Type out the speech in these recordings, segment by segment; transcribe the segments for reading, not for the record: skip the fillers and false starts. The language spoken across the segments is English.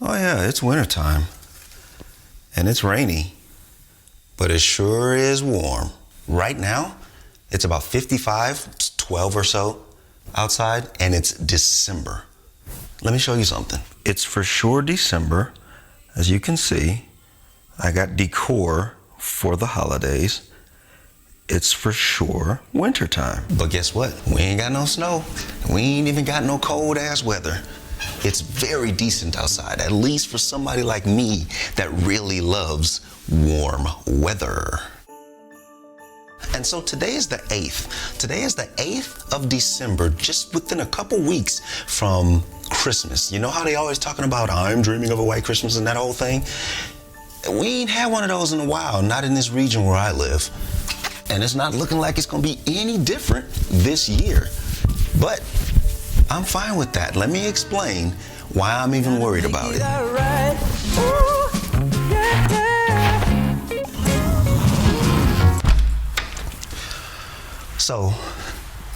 Oh yeah, it's wintertime. And it's rainy. But it sure is warm. Right now, it's about 55, 12 or so outside, and it's December. Let me show you something. It's for sure December. As you can see, I got decor for the holidays. It's for sure wintertime. But guess what? We ain't got no snow. We ain't even got no cold ass weather. It's very decent outside, at least for somebody like me that really loves warm weather. And so today is the 8th. Today is the 8th of December, just within a couple weeks from Christmas. You know how they always talking about I'm dreaming of a white Christmas and that whole thing? We ain't had one of those in a while, not in this region where I live. And it's not looking like it's gonna be any different this year. But I'm fine with that. Let me explain why I'm even worried about it. So,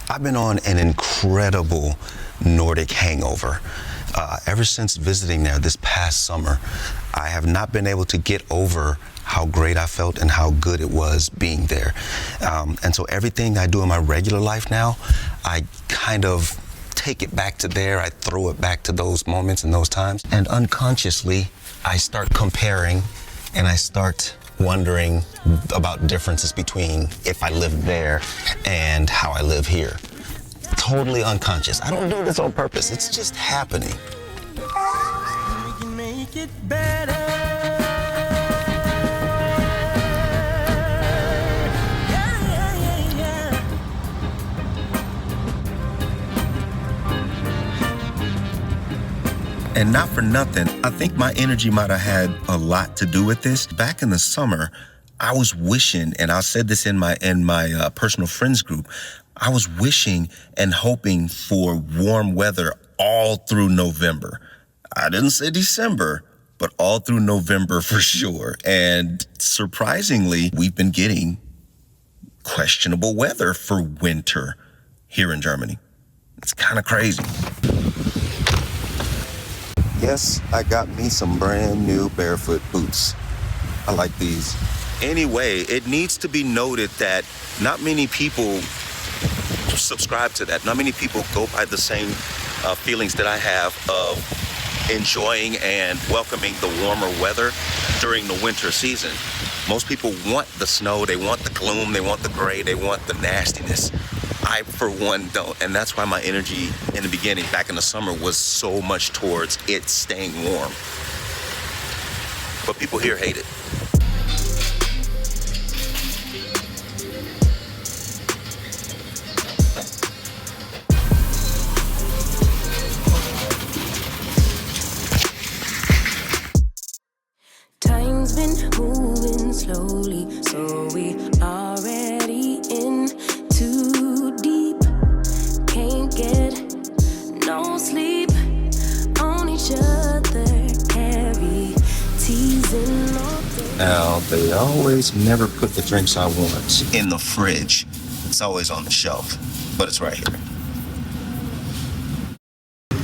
I've been on an incredible Nordic hangover. Ever since visiting there this past summer, I have not been able to get over how great I felt and how good it was being there. And so everything I do in my regular life now, I kind of take it back to there. I throw it back to those moments and those times. And unconsciously, I start comparing and I start wondering about differences between if I lived there and how I live here. Totally unconscious. I don't do this on purpose. It's just happening. We can make it better. And not for nothing, I think my energy might have had a lot to do with this. Back in the summer, I was wishing, and I said this in my personal friends group, I was wishing and hoping for warm weather all through November. I didn't say December, but all through November for sure. And surprisingly, we've been getting questionable weather for winter here in Germany. It's kind of crazy. Yes, I got me some brand new barefoot boots. I like these. Anyway, it needs to be noted that not many people subscribe to that. Not many people go by the same feelings that I have of enjoying and welcoming the warmer weather during the winter season. Most people want the snow, they want the gloom, they want the gray, they want the nastiness. I, for one, don't. And that's why my energy in the beginning, back in the summer, was so much towards it staying warm. But people here hate it. Time's been moving slowly, so we already in too deep. Can't get no sleep on each other, heavy teasing all day. Now, they always never put the drinks I want in the fridge. It's always on the shelf, but it's right here.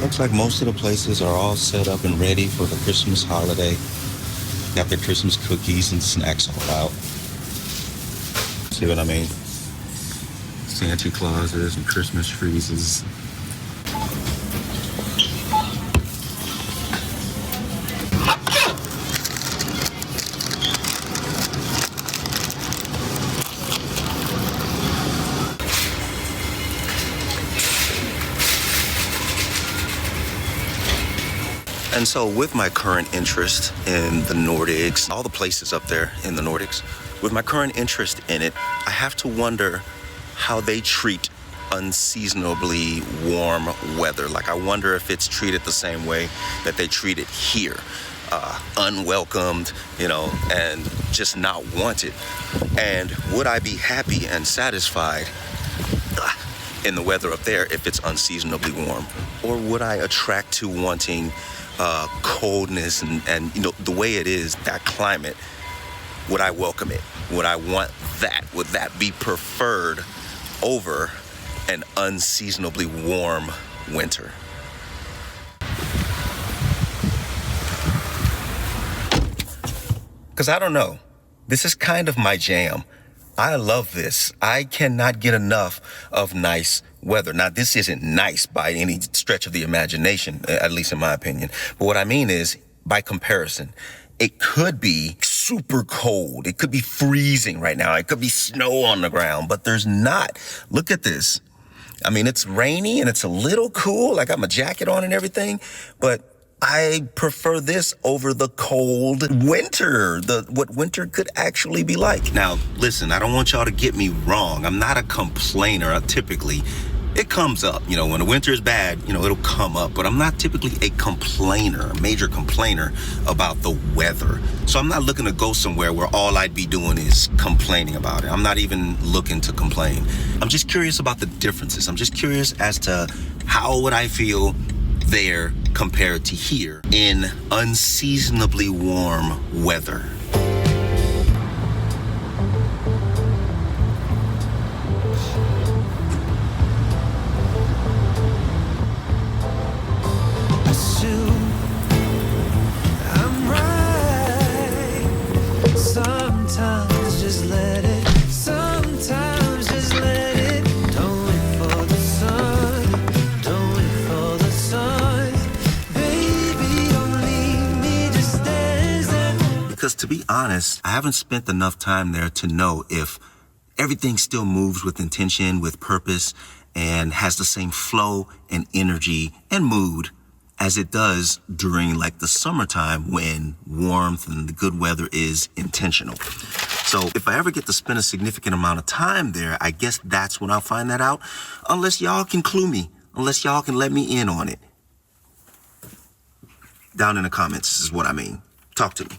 Looks like most of the places are all set up and ready for the Christmas holiday. Got their Christmas cookies and snacks all out. See what I mean? Santa Clauses and Christmas trees. And so with my current interest in the Nordics, all the places up there in the Nordics, with my current interest in it, I have to wonder how they treat unseasonably warm weather. Like, I wonder if it's treated the same way that they treat it here. Unwelcomed, and just not wanted. And would I be happy and satisfied in the weather up there if it's unseasonably warm? Or would I attract to wanting coldness and the way it is, that climate? Would I welcome it? Would I want that? Would that be preferred over an unseasonably warm winter? Because I don't know, this is kind of my jam. I love this. I cannot get enough of nice weather. Now, this isn't nice by any stretch of the imagination, at least in my opinion. But what I mean is, by comparison, it could be super cold. It could be freezing right now. It could be snow on the ground, but there's not. Look at this. I mean, it's rainy and it's a little cool. I got my jacket on and everything, but I prefer this over the cold winter, what winter could actually be like. Now, listen, I don't want y'all to get me wrong. I'm not a complainer. Typically, it comes up. You know, when the winter is bad, you know, it'll come up. But I'm not typically a complainer, a major complainer about the weather. So I'm not looking to go somewhere where all I'd be doing is complaining about it. I'm not even looking to complain. I'm just curious about the differences. I'm just curious as to how would I feel there compared to here in unseasonably warm weather. Assume I'm right. Sometimes just let it. Sometimes just let it. Don't wait for the sun. Don't wait for the sun. Baby, don't leave me just as that. Because to be honest, I haven't spent enough time there to know if everything still moves with intention, with purpose, and has the same flow and energy and mood as it does during like the summertime when warmth and the good weather is intentional. So if I ever get to spend a significant amount of time there, I guess that's when I'll find that out. Unless y'all can clue me, unless y'all can let me in on it. Down in the comments is what I mean. Talk to me.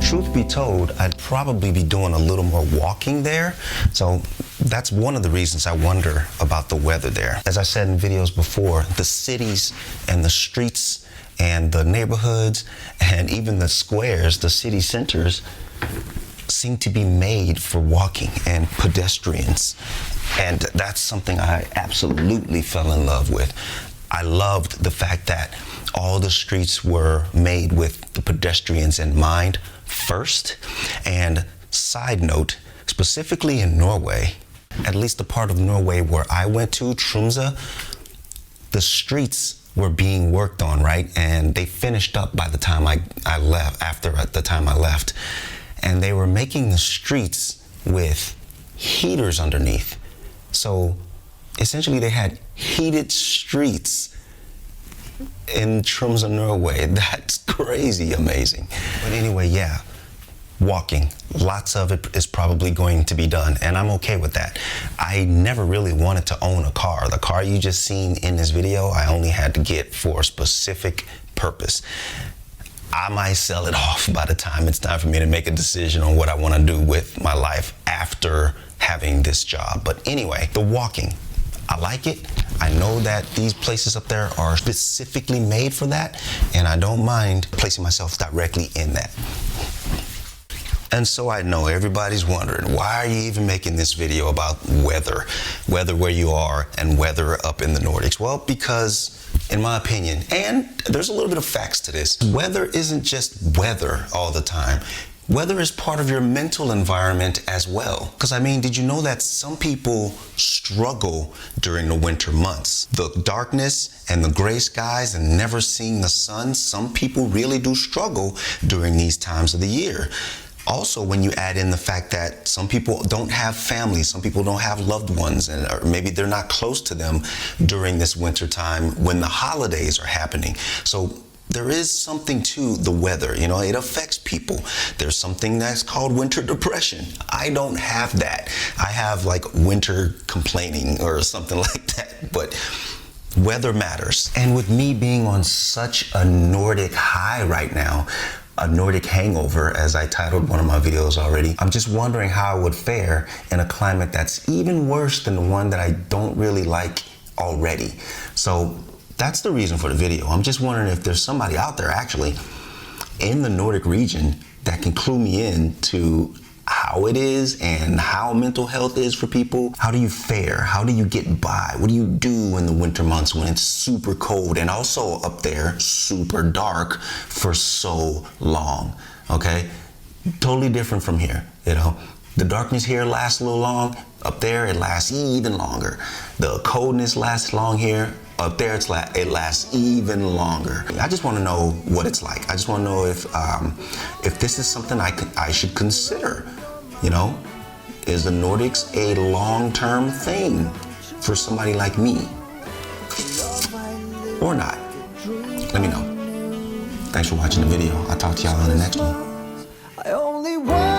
Truth be told, I'd probably be doing a little more walking there. So that's one of the reasons I wonder about the weather there. As I said in videos before, the cities and the streets and the neighborhoods and even the squares, the city centers, seem to be made for walking and pedestrians. And that's something I absolutely fell in love with. I loved the fact that all the streets were made with the pedestrians in mind first. And side note, specifically in Norway, at least the part of Norway where I went to, Tromsø, the streets were being worked on, right? And they finished up by the time I left, after the time I left. And they were making the streets with heaters underneath. So essentially they had heated streets in Tromsø, Norway. That's crazy amazing. But anyway, yeah, walking. Lots of it is probably going to be done, and I'm okay with that. I never really wanted to own a car. The car you just seen in this video, I only had to get for a specific purpose. I might sell it off by the time it's time for me to make a decision on what I want to do with my life after having this job. But anyway, the walking, I like it. I know that these places up there are specifically made for that, and I don't mind placing myself directly in that. And so I know everybody's wondering, why are you even making this video about weather where you are and weather up in the Nordics? Well, because in my opinion, and there's a little bit of facts to this, weather isn't just weather all the time. Weather is part of your mental environment as well. Because I mean, did you know that some people struggle during the winter months? The darkness and the gray skies and never seeing the sun, some people really do struggle during these times of the year. Also, when you add in the fact that some people don't have families, some people don't have loved ones, or maybe they're not close to them during this winter time when the holidays are happening. So there is something to the weather, you know, it affects people. There's something that's called winter depression. I don't have that. I have like winter complaining or something like that, but weather matters. And with me being on such a Nordic high right now, a Nordic hangover, as I titled one of my videos already, I'm just wondering how I would fare in a climate that's even worse than the one that I don't really like already. So that's the reason for the video. I'm just wondering if there's somebody out there actually in the Nordic region that can clue me in to how how it is and how mental health is for people. How do you fare? How do you get by? What do you do in the winter months when it's super cold and also up there super dark for so long? Okay, totally different from here. You know, the darkness here lasts a little long. Up there, it lasts even longer. The coldness lasts long here. Up there, it lasts even longer. I just want to know what it's like. I just want to know if this is something I should consider. You know, is the Nordics a long-term thing for somebody like me, or not? Let me know. Thanks for watching the video. I'll talk to y'all in the next one. I only want